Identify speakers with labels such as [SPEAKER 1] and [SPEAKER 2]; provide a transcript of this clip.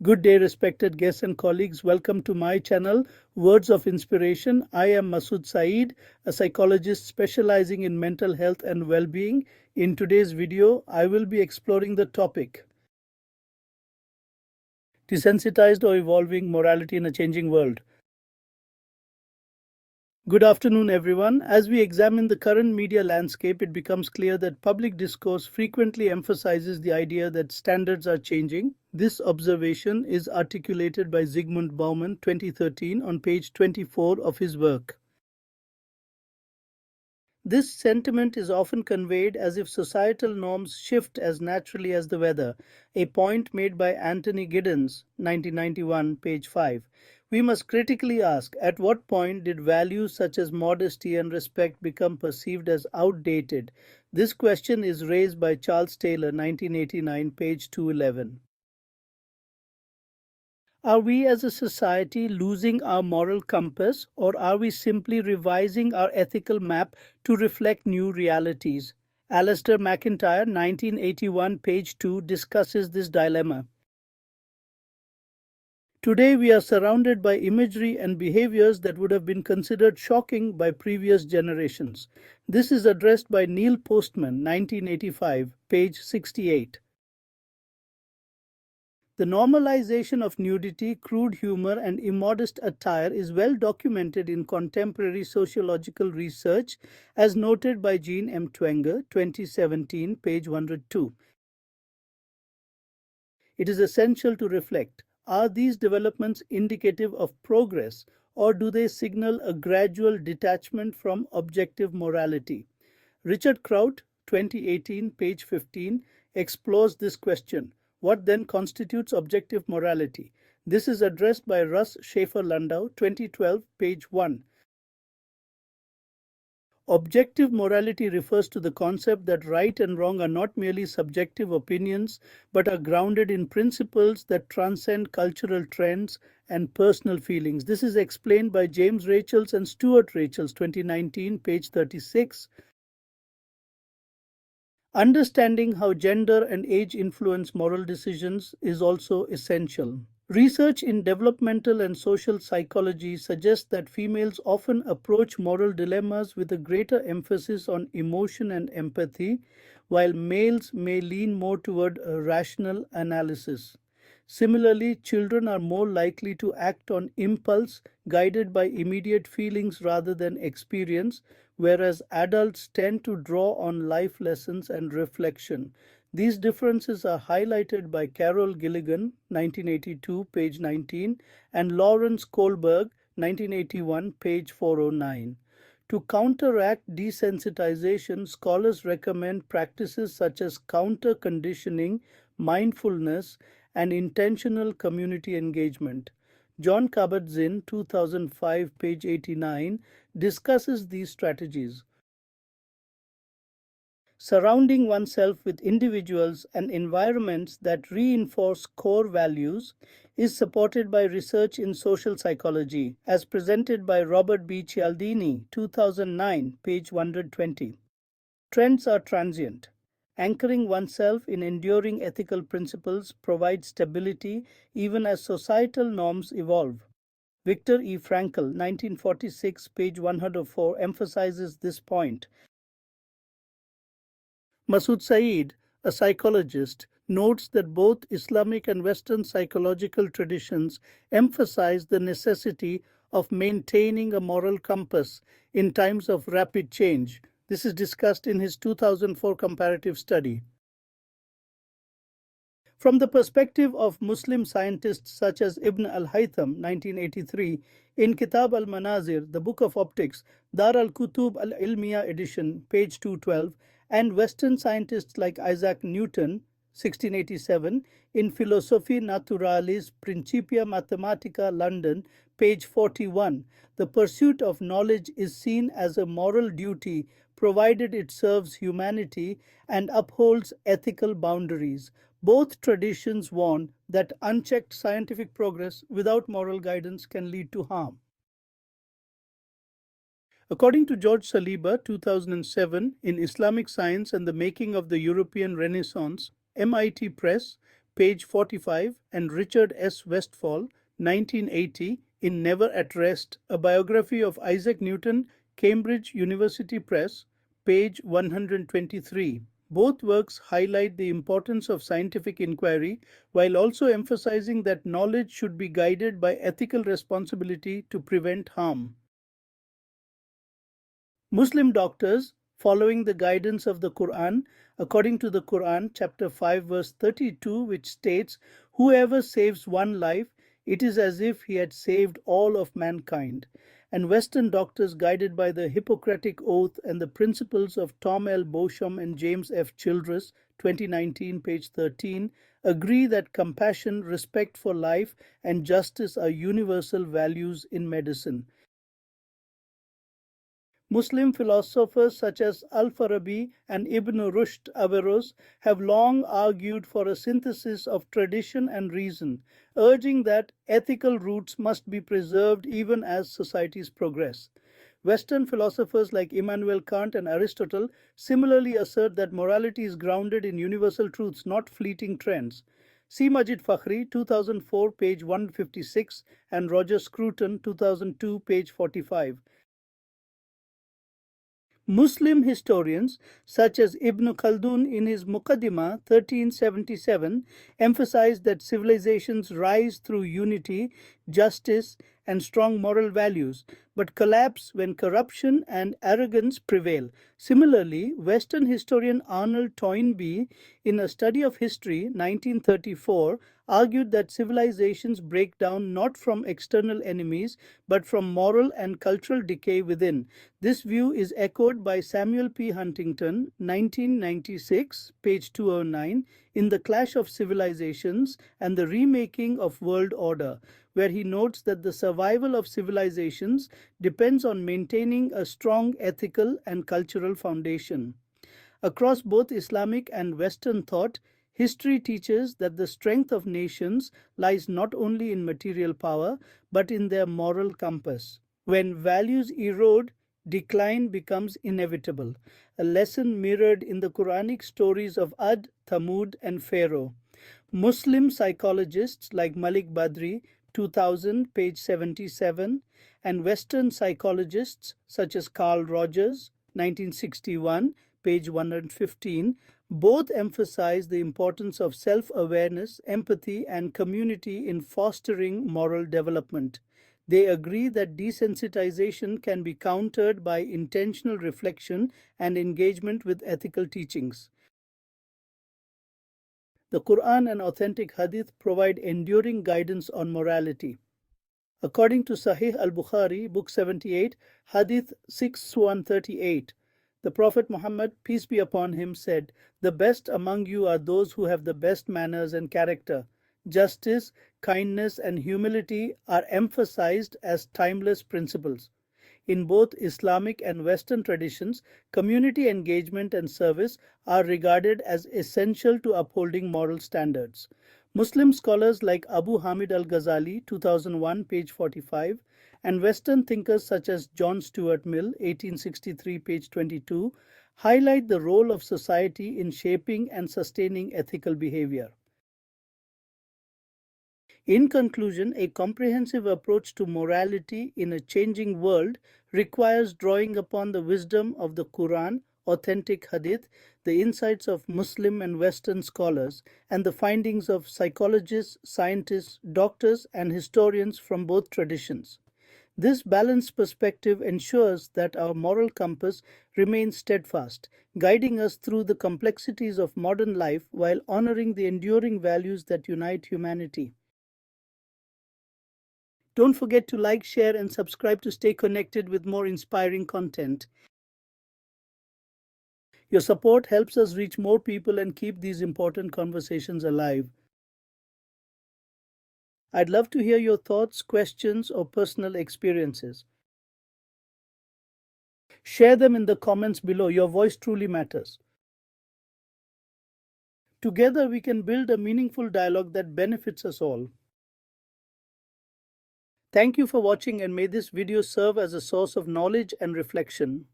[SPEAKER 1] Good day, respected guests and colleagues. Welcome to my channel, Words of Inspiration. I am Masood Saeed, a psychologist specializing in mental health and well-being. In today's video, I will be exploring the topic, Desensitized or Evolving Morality in a Changing World. Good afternoon, everyone. As we examine the current media landscape, it becomes clear that public discourse frequently emphasizes the idea that standards are changing. This observation is articulated by Zygmunt Bauman, 2013, on page 24 of his work. This sentiment is often conveyed as if societal norms shift as naturally as the weather, a point made by Anthony Giddens, 1991, page 5. We must critically ask, at what point did values such as modesty and respect become perceived as outdated? This question is raised by Charles Taylor, 1989, page 211. Are we as a society losing our moral compass, or are we simply revising our ethical map to reflect new realities? Alistair McIntyre, 1981, page 2, discusses this dilemma. Today we are surrounded by imagery and behaviors that would have been considered shocking by previous generations. This is addressed by Neil Postman, 1985, page 68. The normalization of nudity, crude humor, and immodest attire is well documented in contemporary sociological research, as noted by Jean M. Twenger, 2017, page 102. It is essential to reflect, are these developments indicative of progress, or do they signal a gradual detachment from objective morality? Richard Kraut, 2018, page 15, explores this question. What then constitutes objective morality? This is addressed by Russ Schaefer-Landau, 2012, page 1. Objective morality refers to the concept that right and wrong are not merely subjective opinions, but are grounded in principles that transcend cultural trends and personal feelings. This is explained by James Rachels and Stuart Rachels, 2019, page 36. Understanding how gender and age influence moral decisions is also essential. Research in developmental and social psychology suggests that females often approach moral dilemmas with a greater emphasis on emotion and empathy, while males may lean more toward a rational analysis. Similarly, children are more likely to act on impulse, guided by immediate feelings rather than experience, whereas adults tend to draw on life lessons and reflection. These differences are highlighted by Carol Gilligan, 1982, page 19, and Lawrence Kohlberg, 1981, page 409. To counteract desensitization, scholars recommend practices such as counter-conditioning, mindfulness, and intentional community engagement. John Kabat-Zinn, 2005, page 89, discusses these strategies. Surrounding oneself with individuals and environments that reinforce core values is supported by research in social psychology, as presented by Robert B. Cialdini, 2009, page 120. Trends are transient. Anchoring oneself in enduring ethical principles provides stability even as societal norms evolve. Viktor E. Frankl, 1946, page 104, emphasizes this point. Masood Saeed, a psychologist, notes that both Islamic and Western psychological traditions emphasize the necessity of maintaining a moral compass in times of rapid change. This is discussed in his 2004 comparative study. From the perspective of Muslim scientists such as Ibn al-Haytham, 1983, in Kitab al-Manazir, the Book of Optics, Dar al-Kutub al-Ilmiya edition, page 212, and Western scientists like Isaac Newton, 1687, in Philosophiae Naturalis Principia Mathematica, London, page 41, the pursuit of knowledge is seen as a moral duty provided it serves humanity and upholds ethical boundaries. Both traditions warn that unchecked scientific progress without moral guidance can lead to harm. According to George Saliba, 2007, in Islamic Science and the Making of the European Renaissance, MIT Press, page 45, and Richard S. Westphal, 1980, in Never at Rest, a biography of Isaac Newton, Cambridge University Press, page 123. Both works highlight the importance of scientific inquiry while also emphasizing that knowledge should be guided by ethical responsibility to prevent harm. Muslim doctors, following the guidance of the Quran, according to the Quran, chapter 5, verse 32, which states, "Whoever saves one life, it is as if he had saved all of mankind." And Western doctors, guided by the Hippocratic Oath and the principles of Tom L. Beauchamp and James F. Childress, 2019, page 13, agree that compassion, respect for life, and justice are universal values in medicine. Muslim philosophers such as Al-Farabi and Ibn Rushd Averroes have long argued for a synthesis of tradition and reason, urging that ethical roots must be preserved even as societies progress. Western philosophers like Immanuel Kant and Aristotle similarly assert that morality is grounded in universal truths, not fleeting trends. C. Majid Fakhri, 2004, page 156, and Roger Scruton, 2002, page 45. Muslim historians such as Ibn Khaldun in his Muqaddimah 1377 emphasized that civilizations rise through unity, justice, and strong moral values, but collapse when corruption and arrogance prevail. Similarly, Western historian Arnold Toynbee, in a study of history 1934, argued that civilizations break down not from external enemies but from moral and cultural decay within. This view is echoed by Samuel P. Huntington, 1996, page 209, in The Clash of Civilizations and the Remaking of World Order, where he notes that the survival of civilizations depends on maintaining a strong ethical and cultural foundation. Across both Islamic and Western thought, history teaches that the strength of nations lies not only in material power, but in their moral compass. When values erode, decline becomes inevitable, a lesson mirrored in the Quranic stories of Ad, Thamud, and Pharaoh. Muslim psychologists like Malik Badri, 2000, page 77, and Western psychologists such as Carl Rogers, 1961, page 115, both emphasize the importance of self-awareness, empathy, and community in fostering moral development. They agree that desensitization can be countered by intentional reflection and engagement with ethical teachings. The Quran and authentic Hadith provide enduring guidance on morality. According to Sahih al-Bukhari, Book 78, Hadith 6138, the Prophet Muhammad, peace be upon him, said, "The best among you are those who have the best manners and character. Justice, kindness, and humility are emphasized as timeless principles." In both Islamic and Western traditions, community engagement and service are regarded as essential to upholding moral standards. Muslim scholars like Abu Hamid al-Ghazali, 2001, page 45, and Western thinkers such as John Stuart Mill, 1863, page 22, highlight the role of society in shaping and sustaining ethical behavior. In conclusion, a comprehensive approach to morality in a changing world requires drawing upon the wisdom of the Quran, authentic Hadith, the insights of Muslim and Western scholars, and the findings of psychologists, scientists, doctors, and historians from both traditions. This balanced perspective ensures that our moral compass remains steadfast, guiding us through the complexities of modern life while honoring the enduring values that unite humanity. Don't forget to like, share, and subscribe to stay connected with more inspiring content. Your support helps us reach more people and keep these important conversations alive. I'd love to hear your thoughts, questions, or personal experiences. Share them in the comments below. Your voice truly matters. Together, we can build a meaningful dialogue that benefits us all. Thank you for watching, and may this video serve as a source of knowledge and reflection.